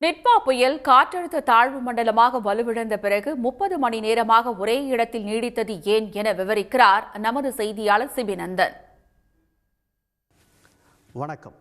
நிட்வா புயல் காற்றழுத்த தாழ்வு மண்டலமாக வலுவிழந்த பிறகு 30 மணி நேரமாக ஒரே இடத்தில் நீடித்தது ஏன் என விவரிக்கிறார் நமது செய்தியாளர் சிபிநந்தன். வணக்கம்.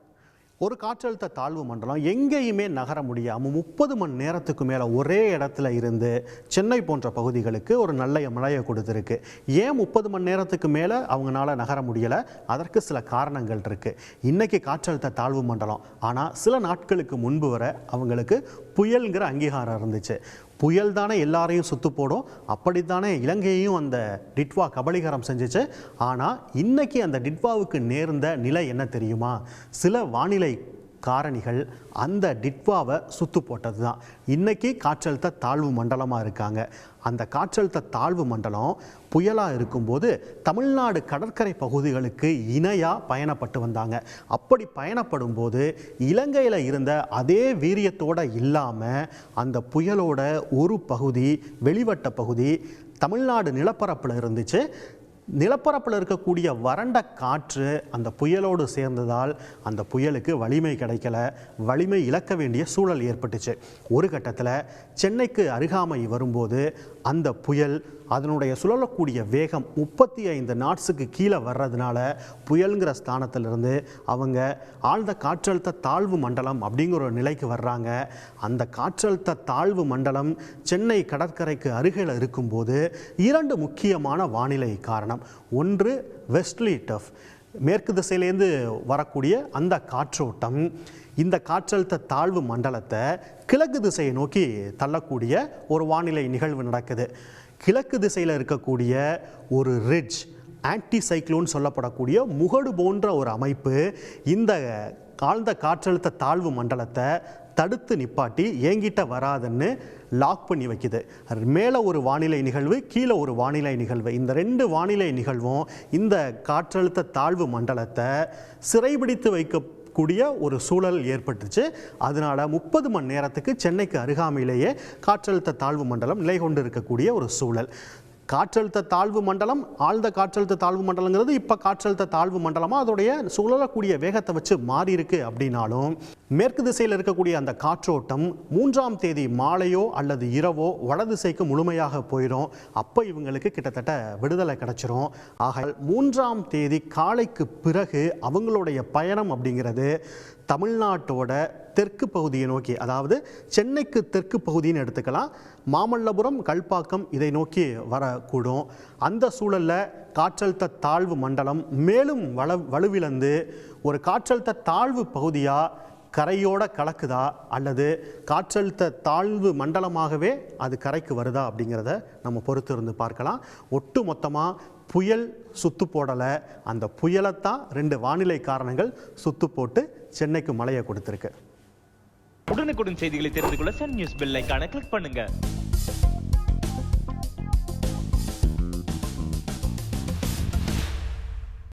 ஒரு காற்றழுத்த தாழ்வு மண்டலம் எங்கேயுமே நகர முடியாமல் 30 மணி நேரத்துக்கு மேலே ஒரே இடத்துல இருந்து சென்னை போன்ற பகுதிகளுக்கு ஒரு நல்ல மழையை கொடுத்துருக்கு. ஏன் 30 மணி நேரத்துக்கு மேலே அவங்களால நகர முடியலை? அதற்கு சில காரணங்கள் இருக்குது. இன்றைக்கி காற்றழுத்த தாழ்வு மண்டலம், ஆனால் சில நாட்களுக்கு முன்பு வரை அவங்களுக்கு புயல்ங்கிற அங்கீகாரம் இருந்துச்சு. புயல் தானே எல்லாரையும் சுத்து போடும், அப்படித்தானே இலங்கையையும் அந்த டிட்வா கபலீகரம் செஞ்சிச்சு. ஆனால் இன்னைக்கு அந்த டிட்வாவுக்கு நேர்ந்த நிலை என்ன தெரியுமா? சில வானிலை காரணிகள் அந்த டிட்வாவை சுத்து போட்டது தான். இன்றைக்கி காற்றழுத்த தாழ்வு மண்டலமாக இருக்காங்க. அந்த காற்றழுத்த தாழ்வு மண்டலம் புயலாக இருக்கும்போது தமிழ்நாடு கடற்கரை பகுதிகளுக்கு இணையாக பயணப்பட்டு வந்தாங்க. அப்படி பயணப்படும் போது இலங்கையில் இருந்த அதே வீரியத்தோடு இல்லாமல் அந்த புயலோட ஒரு பகுதி, வெளிவட்ட பகுதி தமிழ்நாடு நிலப்பரப்பில் இருந்துச்சு. நிலப்பரப்பில் இருக்கக்கூடிய வறண்ட காற்று அந்த புயலோடு சேர்ந்ததால் அந்த புயலுக்கு வலிமை கிடைக்கல, வலிமை இழக்க வேண்டிய சூழல் ஏற்பட்டுச்சு. ஒரு கட்டத்தில் சென்னைக்கு அருகாமை வரும்போது அந்த புயல் அதனுடைய சுழலக்கூடிய வேகம் 35 நாட்ஸுக்கு கீழே வர்றதுனால புயலுங்கிற ஸ்தானத்திலிருந்து அவங்க ஆழ்ந்த காற்றழுத்த தாழ்வு மண்டலம் அப்படிங்கிற ஒரு நிலைக்கு வர்றாங்க. அந்த காற்றழுத்த தாழ்வு மண்டலம் சென்னை கடற்கரைக்கு அருகில் இருக்கும்போது 2 முக்கியமான வானிலை காரணம். ஒன்று வெஸ்ட்லி டஃப், மேற்கு திசையிலேருந்து வரக்கூடிய அந்த காற்றோட்டம் இந்த காற்றழுத்த தாழ்வு மண்டலத்தை கிழக்கு திசையை நோக்கி தள்ளக்கூடிய ஒரு வானிலை நிகழ்வு நடக்குது. கிழக்கு திசையில் இருக்கக்கூடிய ஒரு ரிட்ஜ், ஆன்டி சைக்ளோன் சொல்லப்படக்கூடிய முகடு போன்ற ஒரு அமைப்பு இந்த ஆழ்ந்த காற்றழுத்த தாழ்வு மண்டலத்தை தடுத்து நிப்பாட்டி ஏங்கிட்ட வராதுன்னு லாக் பண்ணி வைக்குது. மேலே ஒரு வானிலை நிகழ்வு, கீழே ஒரு வானிலை நிகழ்வு. இந்த 2 வானிலை நிகழ்வும் இந்த காற்றழுத்த தாழ்வு மண்டலத்தை சிறைபிடித்து வைக்கக்கூடிய ஒரு சூழல் ஏற்பட்டுச்சு. அதனால் 30 மணி நேரத்துக்கு சென்னைக்கு அருகாமையிலேயே காற்றழுத்த தாழ்வு மண்டலம் நிலை கொண்டு இருக்கக்கூடிய ஒரு சூழல். காற்றழுத்த தாழ்வு மண்டலம், ஆழ்ந்த காற்றழுத்த தாழ்வு மண்டலங்கிறது இப்போ காற்றழுத்த தாழ்வு மண்டலமாக அதோடைய சுழலக்கூடிய வேகத்தை வச்சு மாறி இருக்கு. அப்படின்னாலும் மேற்கு திசையில் இருக்கக்கூடிய அந்த காற்றோட்டம் 3ஆம் தேதி மாலையோ அல்லது இரவோ வடதிசைக்கு முழுமையாக போயிடும். அப்போ இவங்களுக்கு கிட்டத்தட்ட விடுதலை கிடைச்சிரும். ஆக 3ஆம் தேதி காலைக்கு பிறகு அவங்களுடைய பயணம் அப்படிங்கிறது தமிழ்நாட்டோட தெற்கு பகுதியை நோக்கி, அதாவது சென்னைக்கு தெற்கு பகுதின்னு எடுத்துக்கலாம், மாமல்லபுரம், கல்பாக்கம் இதை நோக்கி வரக்கூடும். அந்த சூழலில் காற்றழுத்த தாழ்வு மண்டலம் மேலும் வலுவிழந்து ஒரு காற்றழுத்த தாழ்வு பகுதியாக கரையோட கலக்குதா அல்லது காற்றழுத்த தாழ்வு மண்டலமாகவே அது கரைக்கு வருதா அப்படிங்கிறத நம்ம பொறுத்து இருந்து பார்க்கலாம். ஒட்டு மொத்தமாக புயல் சுத்து போடலை, அந்த புயலைத்தான் 2 வானிலை காரணங்கள் சுத்து போட்டு சென்னைக்கு மழையை கொடுத்துருக்கு. உடனுக்குடன் செய்திகளை தெரிந்து கொள்ள சன் நியூஸ் பெல் ஐகானை கிளிக் பண்ணுங்க.